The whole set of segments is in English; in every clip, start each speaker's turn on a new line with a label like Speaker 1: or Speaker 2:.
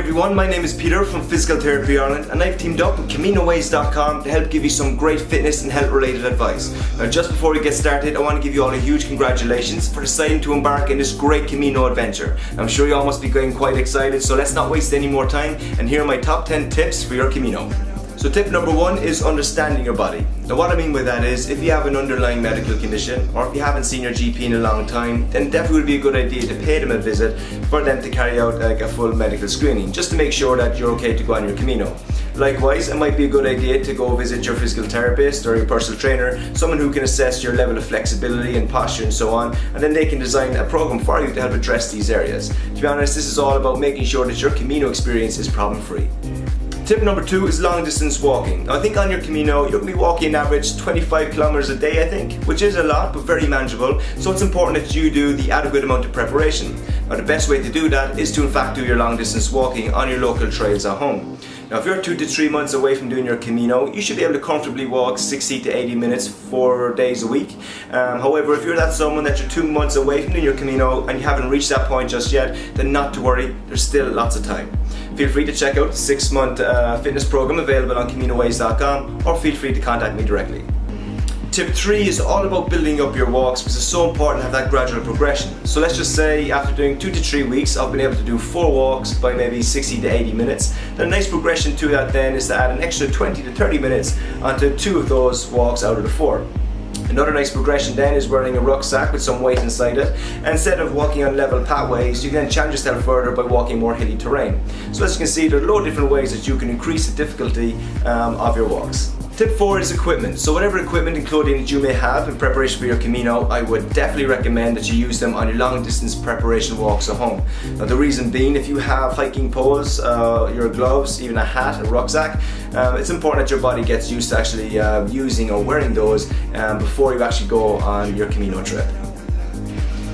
Speaker 1: everyone, my name is Peter from Physical Therapy Ireland, and I've teamed up with CaminoWays.com to help give you some great fitness and health related advice. Now just before we get started, I want to give you all a huge congratulations for deciding to embark in this great Camino adventure. I'm sure you all must be getting quite excited, so let's not waste any more time, and here are my top 10 tips for your Camino. So tip number 1 is understanding your body. Now what I mean by that is, if you have an underlying medical condition, or if you haven't seen your GP in a long time, then definitely would be a good idea to pay them a visit for them to carry out a full medical screening, just to make sure that you're okay to go on your Camino. Likewise, it might be a good idea to go visit your physical therapist or your personal trainer, someone who can assess your level of flexibility and posture and so on, and then they can design a program for you to help address these areas. To be honest, this is all about making sure that your Camino experience is problem-free. Tip number 2 is long distance walking. Now I think on your Camino you're going to be walking an average 25 kilometers a day, I think, which is a lot but very manageable, so it's important that you do the adequate amount of preparation. Now the best way to do that is to in fact do your long distance walking on your local trails at home. Now if you're 2 to 3 months away from doing your Camino, you should be able to comfortably walk 60 to 80 minutes 4 days a week. However, if you're that someone that you're 2 months away from doing your Camino and you haven't reached that point just yet, then not to worry, there's still lots of time. Feel free to check out the 6-month fitness program available on CaminoWays.com, or feel free to contact me directly. Tip 3 is all about building up your walks, because it's so important to have that gradual progression. So let's just say after doing 2 to 3 weeks I've been able to do 4 walks by maybe 60 to 80 minutes. Then a nice progression to that then is to add an extra 20 to 30 minutes onto 2 of those walks out of the 4. Another nice progression then is wearing a rucksack with some weight inside it, and instead of walking on level pathways, you can then challenge yourself further by walking more hilly terrain. So as you can see, there are a lot of different ways that you can increase the difficulty of your walks. Tip 4 is equipment. So whatever equipment and clothing that you may have in preparation for your Camino, I would definitely recommend that you use them on your long distance preparation walks at home. Now the reason being, if you have hiking poles, your gloves, even a hat, a rucksack, it's important that your body gets used to actually using or wearing those before you actually go on your Camino trip.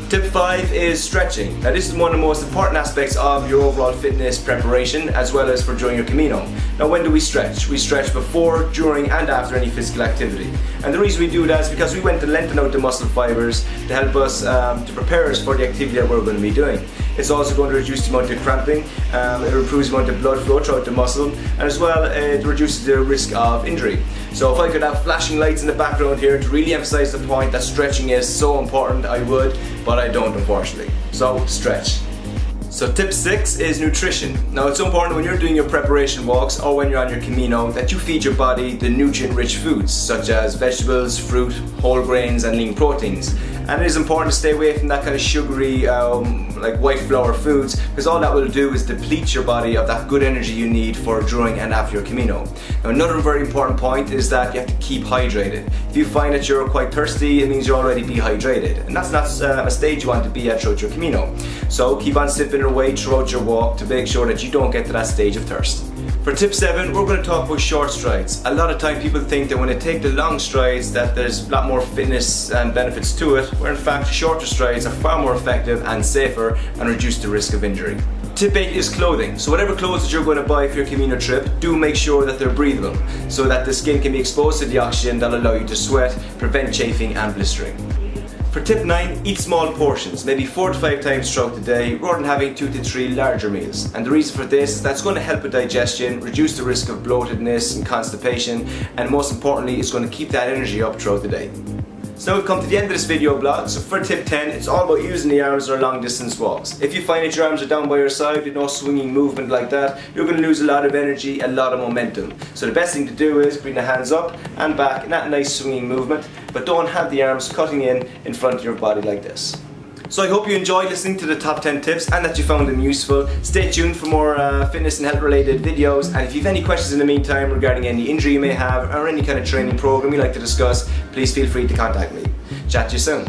Speaker 1: Tip 5 is stretching. Now this is one of the most important aspects of your overall fitness preparation, as well as for during your Camino. Now when do we stretch? We stretch before, during and after any physical activity. And the reason we do that is because we want to lengthen out the muscle fibers to help us, to prepare us for the activity that we're going to be doing. It's also going to reduce the amount of cramping, it improves the amount of blood flow throughout the muscle, and as well it reduces the risk of injury. So if I could have flashing lights in the background here to really emphasize the point that stretching is so important, I would, but I don't, unfortunately. So stretch. So tip 6 is nutrition. Now it's so important when you're doing your preparation walks or when you're on your Camino that you feed your body the nutrient-rich foods such as vegetables, fruit, whole grains and lean proteins. And it is important to stay away from that kind of sugary, like white flour foods, because all that will do is deplete your body of that good energy you need for during and after your Camino. Now another very important point is that you have to keep hydrated. If you find that you're quite thirsty, it means you're already dehydrated, and that's not a stage you want to be at throughout your Camino. So keep on sipping away throughout your walk to make sure that you don't get to that stage of thirst. For tip 7, we're going to talk about short strides. A lot of time people think that when they take the long strides that there's a lot more fitness and benefits to it, where in fact shorter strides are far more effective and safer and reduce the risk of injury. Tip 8 is clothing. So whatever clothes that you're going to buy for your Camino trip, do make sure that they're breathable, so that the skin can be exposed to the oxygen that will allow you to sweat, prevent chafing and blistering. For tip 9, eat small portions, maybe 4 to 5 times throughout the day, rather than having 2 to 3 larger meals. And the reason for this is that's going to help with digestion, reduce the risk of bloatedness and constipation, and most importantly, it's going to keep that energy up throughout the day. So now we've come to the end of this video blog. So for tip 10, it's all about using the arms on long distance walks. If you find that your arms are down by your side with no swinging movement like that, you're going to lose a lot of energy, a lot of momentum. So the best thing to do is bring the hands up and back in that nice swinging movement, but don't have the arms cutting in front of your body like this. So I hope you enjoyed listening to the top 10 tips and that you found them useful. Stay tuned for more fitness and health related videos, and if you have any questions in the meantime regarding any injury you may have or any kind of training program you'd like to discuss, please feel free to contact me. Chat to you soon.